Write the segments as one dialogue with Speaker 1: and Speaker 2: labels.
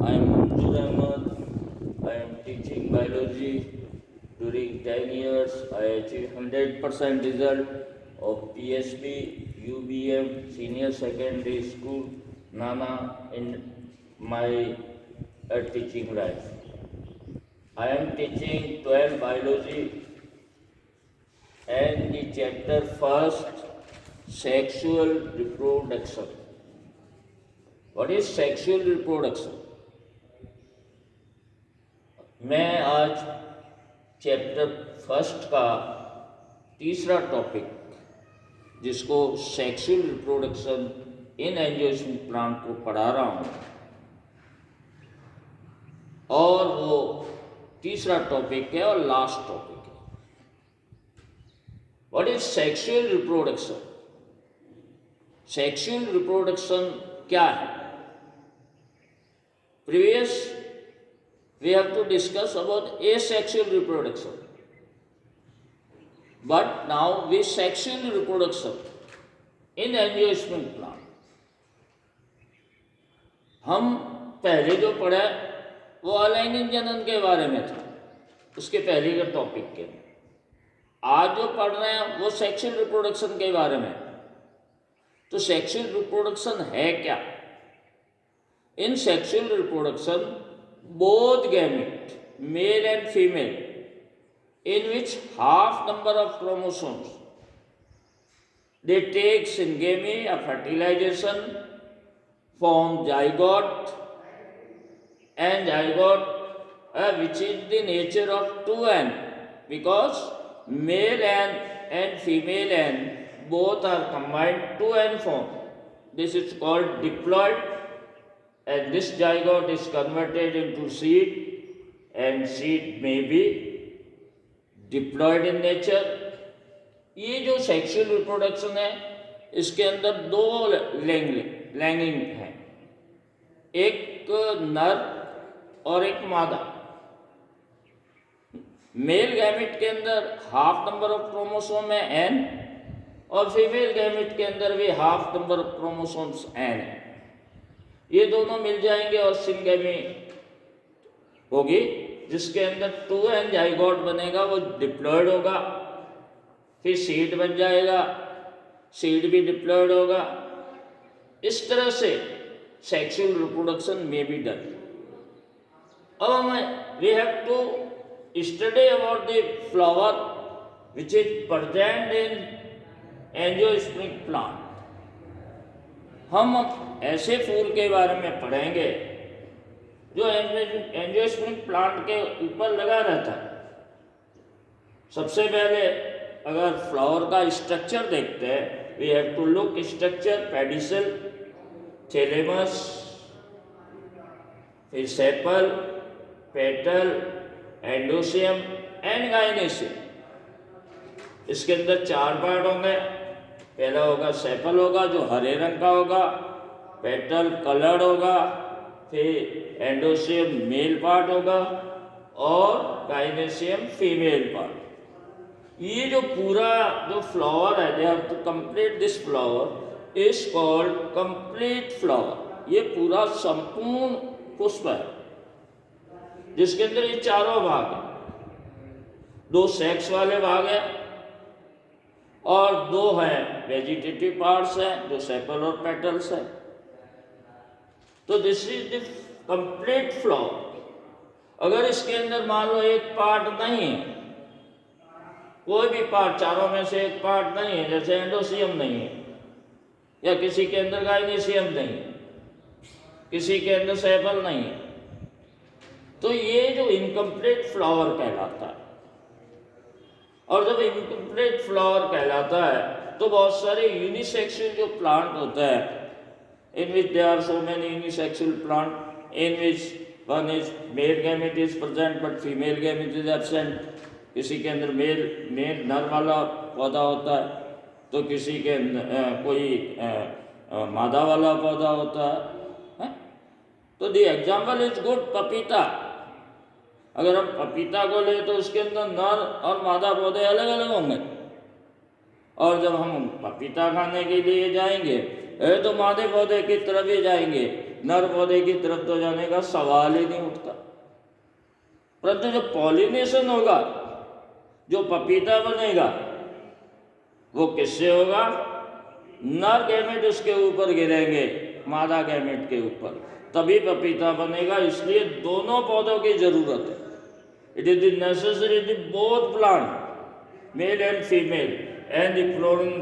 Speaker 1: I am Manzoor Ahmed. I am teaching biology. During 10 years, I achieved 100% result of PSB, UBM, Senior Secondary School, Nana in my teaching life. I am teaching 12 biology and the chapter first, sexual reproduction. What is sexual reproduction? मैं आज chapter first का तीसरा topic जिसको sexual reproduction in angiosperm plant को पढ़ा रहा हूँ और वो तीसरा टॉपिक है और लास्ट टॉपिक है। What is sexual reproduction? Sexual reproduction क्या है? Previous we have to discuss about asexual reproduction, but now with sexual reproduction in angiosperm plant. हम पहले जो पढ़ा वो अलैंगिक जनन के बारे में था, उसके पहले के टॉपिक के। आज जो पढ़ रहे हैं वो सेक्सुअल रिप्रोडक्शन के बारे में। तो सेक्सुअल रिप्रोडक्शन है क्या? In sexual reproduction both gamete, male and female, in which half number of chromosomes, they take syngamy, a fertilization, form zygote, and zygote which is the nature of 2n, because male and female n both are combined 2n form. This is called diploid. And this zygote is converted into seed, and seed may be diploid in nature. ये जो sexual reproduction है इसके अंदर दो lagging है, एक नर और एक मादा। मेल गैमेट के अंदर हाफ नंबर ऑफ क्रोमोसोम है n, और फीमेल गैमेट के अंदर भी half number of chromosomes n है। ये दोनों मिल जाएंगे और सिंगेमी होगी, जिसके अंदर 2n जाइगोट बनेगा, वो डिप्लॉयड होगा, फिर सीड बन जाएगा, सीड भी डिप्लॉयड होगा। इस तरह से सेक्सुअल रिप्रोडक्शन में बी डन। अब हमें we have to study about the flower which is present in angiosperm plant. हम ऐसे फूल के बारे में पढ़ेंगे जो एंजियोस्पर्म प्लांट के ऊपर लगा रहता है। सबसे पहले अगर फ्लावर का स्ट्रक्चर देखते हैं, we have to look structure, pedicel, thalamus, फिर sepal, petal, androecium and gynoecium. इसके अंदर चार पार्ट होंगे। पहला होगा सेपल होगा जो हरे रंग का होगा, पेटल कलर्ड होगा, फिर एंडोसियम मेल पार्ट होगा और गाइनेसियम फीमेल पार्ट। ये जो पूरा जो फ्लावर है, they have to complete this flower is called complete flower. ये पूरा संपूर्ण पुष्प है जिसके अंदर ये चारों भाग है। दो सेक्स वाले भाग है और दो हैं वेजिटेटिव पार्ट्स हैं जो सेपल और पेटल्स है। तो this is the complete flower. अगर इसके अंदर मान लो एक पार्ट नहीं है, कोई भी पार्ट, चारों में से एक पार्ट नहीं है, जैसे एंडोसियम नहीं है, या किसी के अंदर गाइनेसियम नहीं है, किसी के अंदर सेपल नहीं है, तो ये जो इनकम्प्लीट फ्लावर कहलाता है। और जब इनकम्प्लीट फ्लावर कहलाता है तो बहुत सारे यूनिसेक्सुअल जो प्लांट होता है, in which there are so many unisexual plant, in which one is male gamete is present but female gamete is absent. किसी के अंदर मेल नर वाला पौधा होता है, तो किसी के अंदर कोई मादा वाला पौधा होता है। तो द एग्जाम्पल इज गुड पपीता। अगर हम पपीता को ले तो उसके अंदर नर और मादा पौधे अलग अलग होंगे, और जब हम पपीता खाने के लिए जाएंगे तो मादे पौधे की तरफ ही जाएंगे, नर पौधे की तरफ तो जाने का सवाल ही नहीं उठता। परंतु जो पॉलिनेशन होगा, जो पपीता बनेगा, वो किससे होगा? नर गैमेट उसके ऊपर गिरेंगे, मादा गैमेट के ऊपर, तभी पपीता बनेगा। इसलिए दोनों पौधों की जरूरत है। It is the necessary the both plant, male and female, and the flooring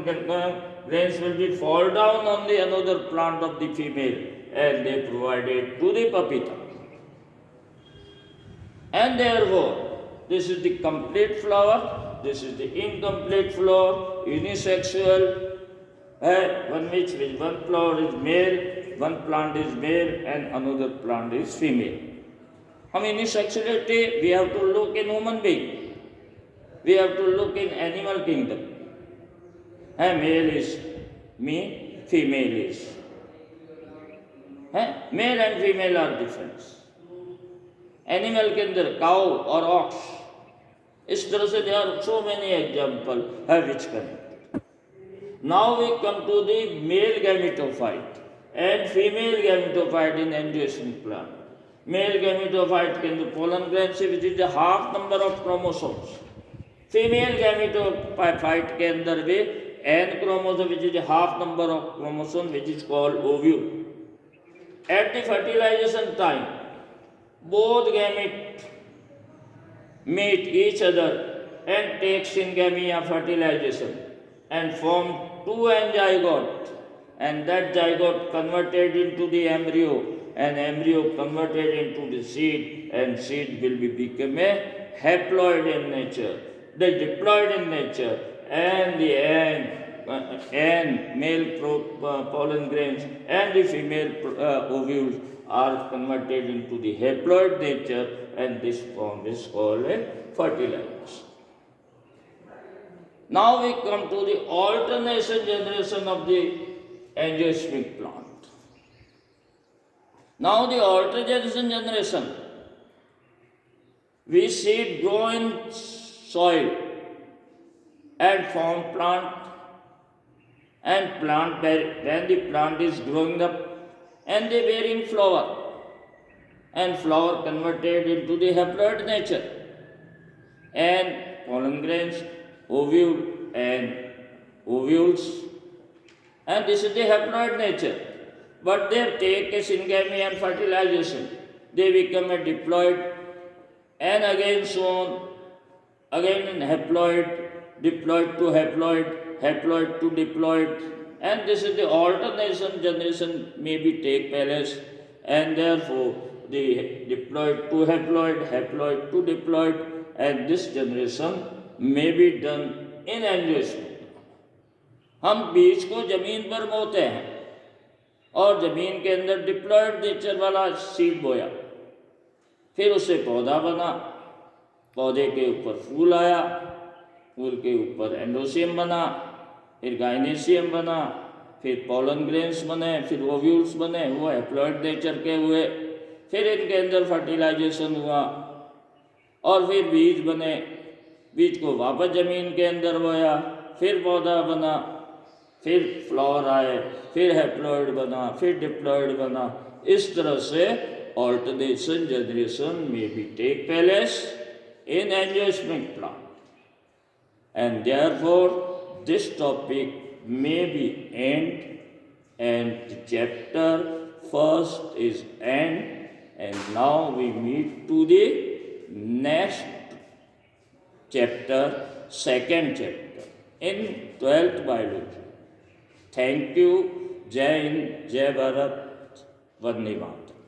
Speaker 1: grains will be fall down on the another plant of the female, and they provided to the papita. And therefore, this is the complete flower, this is the incomplete flower, unisexual, one which one flower is male, one plant is male, and another plant is female. How many sexuality we have to look in human being, we have to look in animal kingdom. Male is me, female is. Male and female are different. Animal के अंदर cow और aux, इस तरह से there are so many examples which connect. Now we come to the male gametophyte and female gametophyte in angiosperm plant. Male gametophyte के अंदर pollen grains which is the half number of chromosomes. Female gametophyte के अंदर भी n chromosome which is the half number of chromosomes which is called ovule. At the fertilization time, both gametes meet each other and take syngamia fertilization and form two zygote, and that zygote converted into the embryo, and embryo converted into the seed, and seed will become a haploid in nature, the diploid in nature, and the male pollen grains and the female ovules are converted into the haploid nature, and this form is called a fertilization. Now we come to the alternation generation of the angiosperm plant. Now the alternation generation, we seed grow in soil and form plant, and plant when the plant is growing up and they bearing flower, and flower converted into the haploid nature, and pollen grains, ovule and ovules, and this is the haploid nature. But they take a syngamy and fertilization, they become a diploid, and again so on, again in haploid, diploid to haploid, haploid to diploid, and this is the alternation generation may be take place, and therefore the diploid to haploid, haploid to diploid, and this generation may be done in angiosperm. हम बीज को जमीन पर बोते हैं और जमीन के अंदर डिप्लॉयड नेचर वाला सीड बोया, फिर उससे पौधा बना, पौधे के ऊपर फूल आया, फूल के ऊपर एंडोसियम बना, फिर गाइनेसियम बना, फिर पोलन ग्रेन्स बने, फिर ओव्यूल्स बने, वो हैप्लॉइड नेचर के हुए, फिर इनके अंदर फर्टिलाइजेशन हुआ और फिर बीज बने, बीज को वापस ज़मीन के अंदर बोया, फिर पौधा बना, फिर फ्लावर आए, फिर हैप्लॉइड बना, फिर डिप्लॉइड बना। इस तरह से ऑल्टरनेशन जनरेशन में भी take place in angiosperm plant, and therefore this topic may be end, and the chapter first is end, and now we meet to the next chapter, second chapter in 12th biology. Thank you. Jai Hind, Jai Bharat, Vande Mataram.